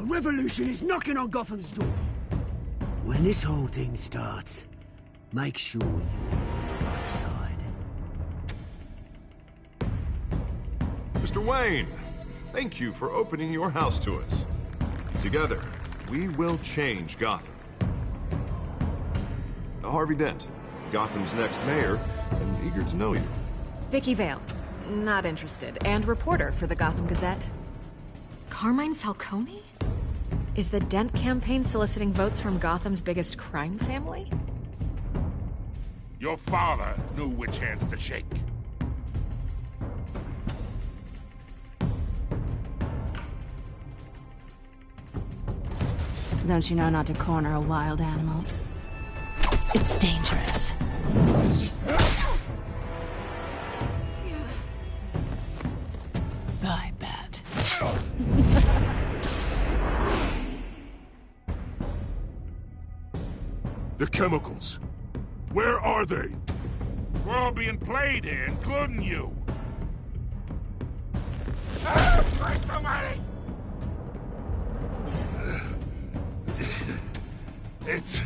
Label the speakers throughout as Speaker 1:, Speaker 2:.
Speaker 1: revolution is knocking on Gotham's door. When this whole thing starts, make sure you're on the right side.
Speaker 2: Mr. Wayne, thank you for opening your house to us. Together, we will change Gotham. Harvey Dent, Gotham's next mayor, and eager to know you.
Speaker 3: Vicky Vale, not interested, and reporter for the Gotham Gazette. Carmine Falcone? Is the Dent campaign soliciting votes from Gotham's biggest crime family?
Speaker 4: Your father knew which hands to shake.
Speaker 5: Don't you know not to corner a wild animal? It's dangerous. I bet.
Speaker 4: The chemicals. Where are they? We're all being played here, including you. Ah, Christ almighty! It's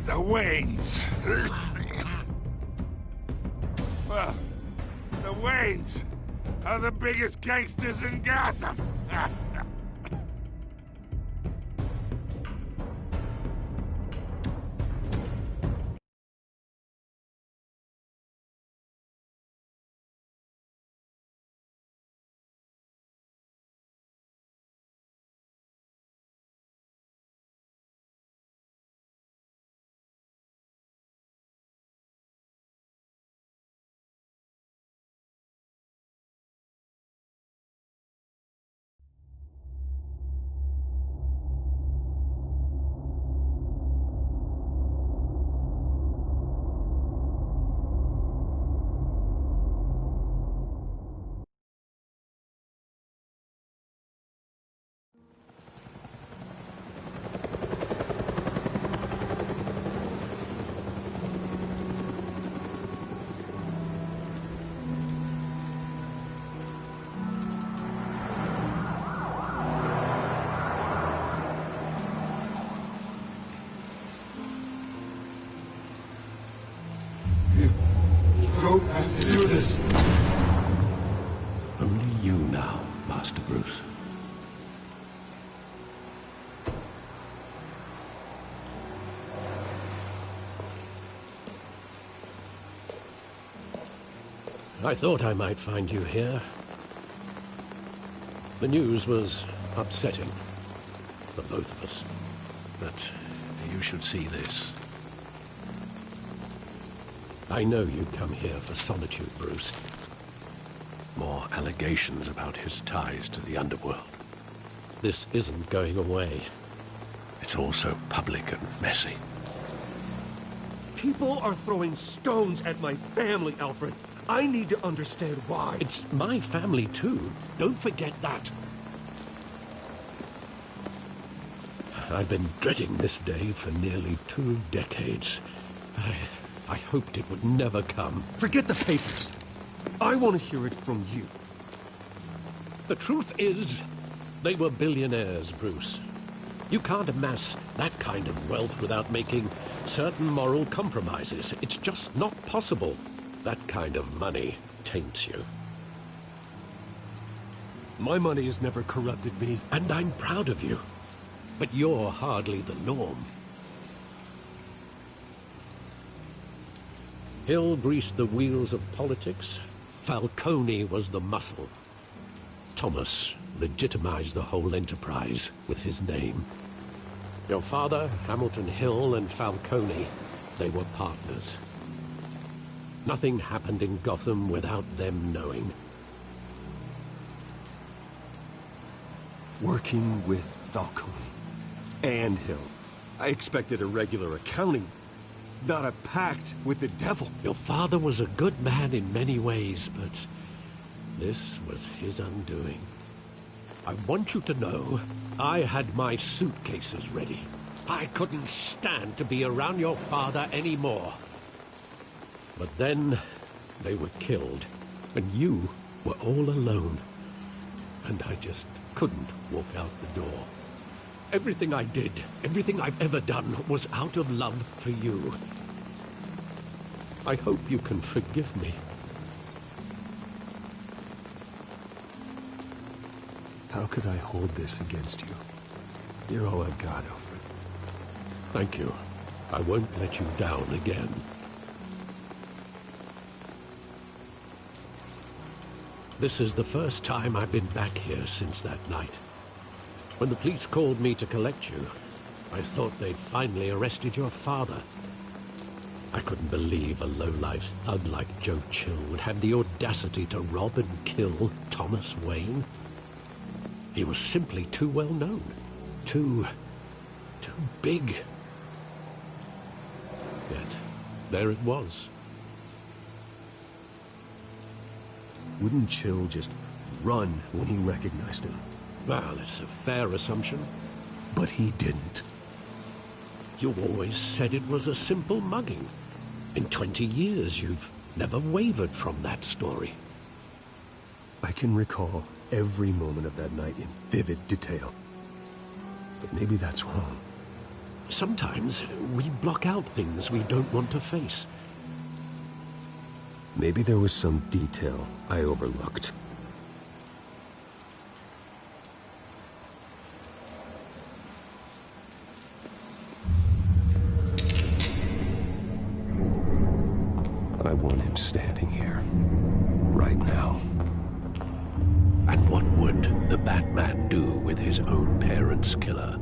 Speaker 4: the Waynes. Well, the Waynes are the biggest gangsters in Gotham.
Speaker 6: Don't have to do this.
Speaker 7: Only you now, Master Bruce. I thought I might find you here. The news was upsetting for both of us. But you should see this. I know you come here for solitude, Bruce. More allegations about his ties to the underworld. This isn't going away. It's all so public and messy.
Speaker 6: People are throwing stones at my family, Alfred. I need to understand why.
Speaker 7: It's my family, too. Don't forget that. I've been dreading this day for nearly 2 decades. I hoped it would never come.
Speaker 6: Forget the papers. I want to hear it from you.
Speaker 7: The truth is, they were billionaires, Bruce. You can't amass that kind of wealth without making certain moral compromises. It's just not possible. That kind of money taints you.
Speaker 6: My money has never corrupted me.
Speaker 7: And I'm proud of you. But you're hardly the norm. Hill greased the wheels of politics. Falcone was the muscle. Thomas legitimized the whole enterprise with his name. Your father, Hamilton Hill, and Falcone, they were partners. Nothing happened in Gotham without them knowing.
Speaker 6: Working with Falcone and Hill. I expected a regular accounting, not a pact with the devil.
Speaker 7: Your father was a good man in many ways, but this was his undoing. I want you to know, I had my suitcases ready. I couldn't stand to be around your father anymore. But then, they were killed, and you were all alone. And I just couldn't walk out the door. Everything I did, everything I've ever done, was out of love for you. I hope you can forgive me.
Speaker 6: How could I hold this against you? You're all I've got, Alfred.
Speaker 7: Thank you. I won't let you down again. This is the first time I've been back here since that night. When the police called me to collect you, I thought they'd finally arrested your father. I couldn't believe a low-life thug like Joe Chill would have the audacity to rob and kill Thomas Wayne. He was simply too well known. Too big. Yet, there it was.
Speaker 6: Wouldn't Chill just run when he recognized him?
Speaker 7: Well, it's a fair assumption.
Speaker 6: But he didn't.
Speaker 7: You always said it was a simple mugging. In 20 years, you've never wavered from that story.
Speaker 6: I can recall every moment of that night in vivid detail. But maybe that's wrong.
Speaker 7: Sometimes we block out things we don't want to face.
Speaker 6: Maybe there was some detail I overlooked. I want him standing here, right now.
Speaker 7: And what would the Batman do with his own parents' killer?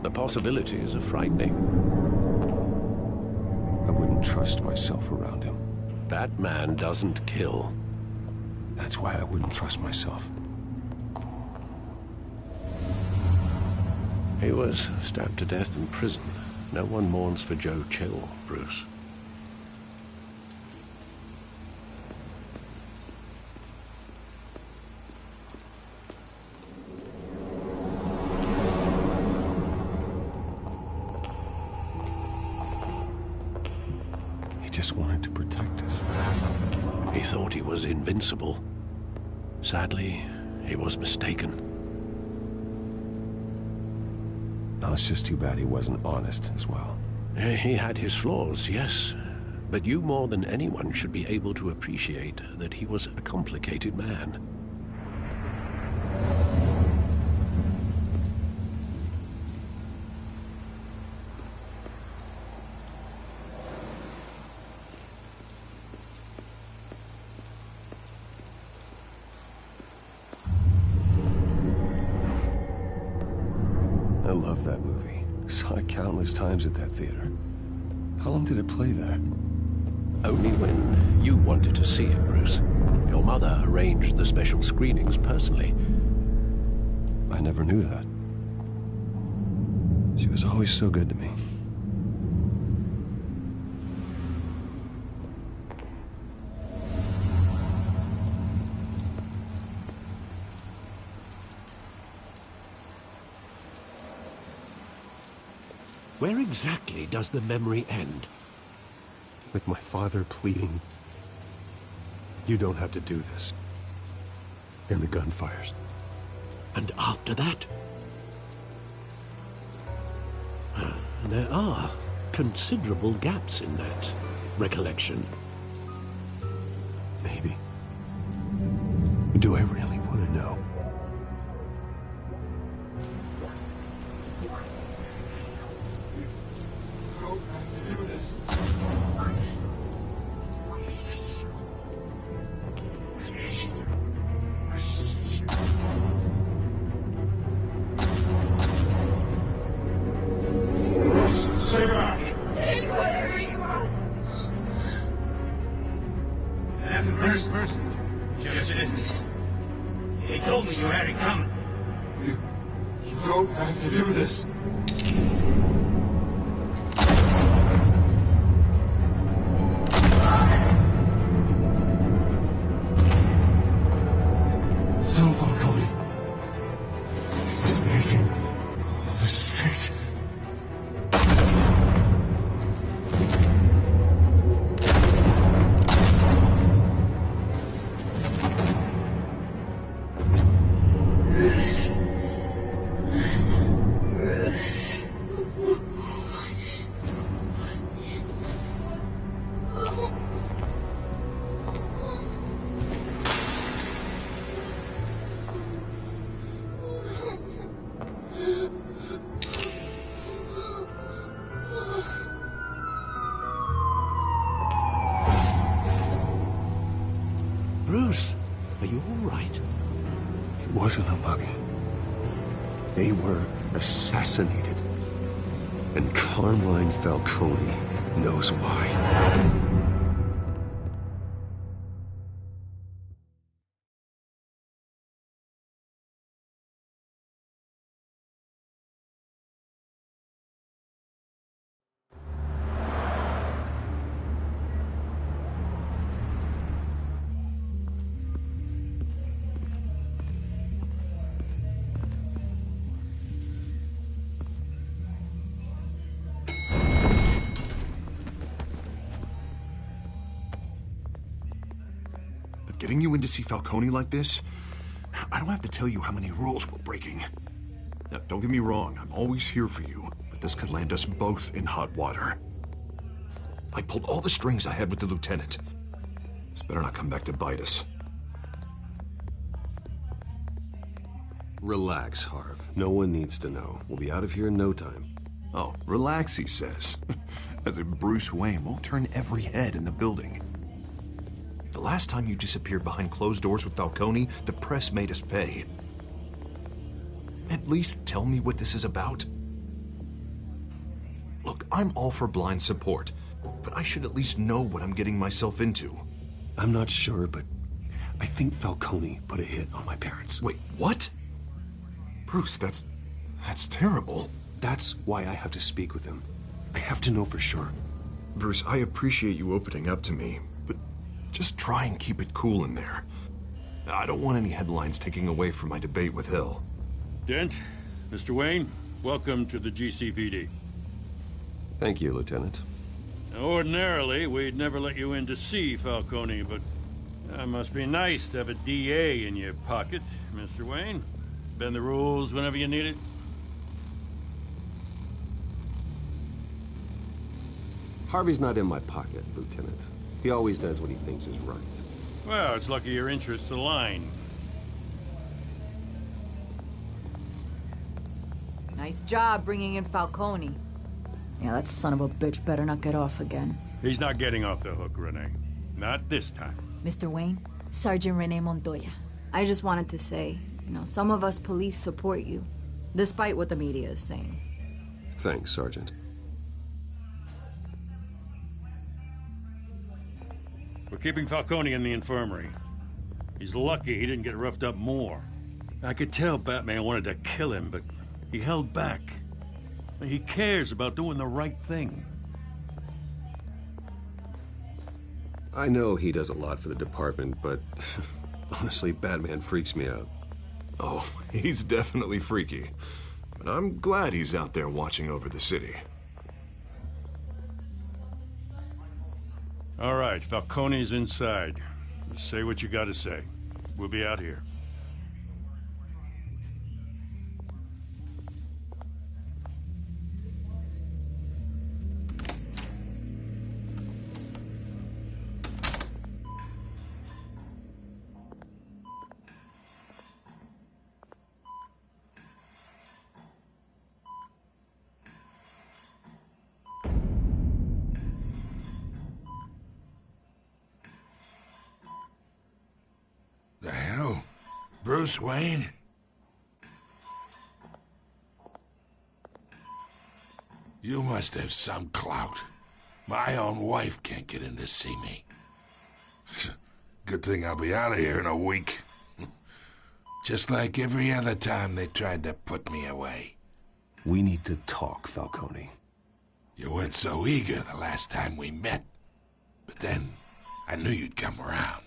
Speaker 7: The possibilities are frightening.
Speaker 6: I wouldn't trust myself around him.
Speaker 7: Batman doesn't kill.
Speaker 6: That's why I wouldn't trust myself.
Speaker 7: He was stabbed to death in prison. No one mourns for Joe Chill, Bruce.
Speaker 6: Just wanted to protect us.
Speaker 7: He thought he was invincible. Sadly, he was mistaken.
Speaker 6: Now, it's just too bad he wasn't honest as well.
Speaker 7: He had his flaws, yes. But you more than anyone should be able to appreciate that he was a complicated man.
Speaker 6: I love that movie. Saw it countless times at that theater. How long did it play there?
Speaker 7: Only when you wanted to see it, Bruce. Your mother arranged the special screenings personally.
Speaker 6: I never knew that. She was always so good to me.
Speaker 7: Where exactly does the memory end?
Speaker 6: With my father pleading, "You don't have to do this." And the gun fires.
Speaker 7: And after that? There are considerable gaps in that recollection.
Speaker 6: Maybe. Do I really want to know?
Speaker 1: Just business. He told me you had it coming. You don't have to do this. Don't follow me. He's making a mistake.
Speaker 6: wasn't a bug. They were assassinated. And Carmine Falcone knows why.
Speaker 2: Getting you in to see Falcone like this? I don't have to tell you how many rules we're breaking. Now, don't get me wrong, I'm always here for you, but this could land us both in hot water. I pulled all the strings I had with the lieutenant. This better not come back to bite us.
Speaker 6: Relax, Harv. No one needs to know. We'll be out of here in no time.
Speaker 2: Oh, relax, he says. As if Bruce Wayne won't turn every head in the building. The last time you disappeared behind closed doors with Falcone, the press made us pay. At least tell me what this is about. Look, I'm all for blind support, but I should at least know what I'm getting myself into.
Speaker 6: I'm not sure, but I think Falcone put a hit on my parents.
Speaker 2: Wait, what? Bruce, that's terrible.
Speaker 6: That's why I have to speak with him. I have to know for sure.
Speaker 2: Bruce, I appreciate you opening up to me, but just try and keep it cool in there. I don't want any headlines taking away from my debate with Hill.
Speaker 8: Dent, Mr. Wayne, welcome to the GCPD.
Speaker 6: Thank you, Lieutenant.
Speaker 8: Now, ordinarily, we'd never let you in to see Falcone, but it must be nice to have a DA in your pocket, Mr. Wayne. Bend the rules whenever you need it.
Speaker 6: Harvey's not in my pocket, Lieutenant. He always does what he thinks is right.
Speaker 8: Well, it's lucky your interests align.
Speaker 9: Nice job bringing in Falcone. Yeah, that son of a bitch better not get off again.
Speaker 8: He's not getting off the hook, Renee. Not this time.
Speaker 9: Mr. Wayne, Sergeant Renee Montoya. I just wanted to say, some of us police support you, despite what the media is saying.
Speaker 6: Thanks, Sergeant.
Speaker 8: We're keeping Falcone in the infirmary. He's lucky he didn't get roughed up more. I could tell Batman wanted to kill him, but he held back. He cares about doing the right thing.
Speaker 6: I know he does a lot for the department, but honestly, Batman freaks me out.
Speaker 2: Oh, he's definitely freaky. But I'm glad he's out there watching over the city.
Speaker 8: All right, Falcone's inside. Just say what you gotta say. We'll be out here.
Speaker 4: The hell? Bruce Wayne? You must have some clout. My own wife can't get in to see me. Good thing I'll be out of here in a week. Just like every other time they tried to put me away.
Speaker 6: We need to talk, Falcone.
Speaker 4: You weren't so eager the last time we met. But then, I knew you'd come around.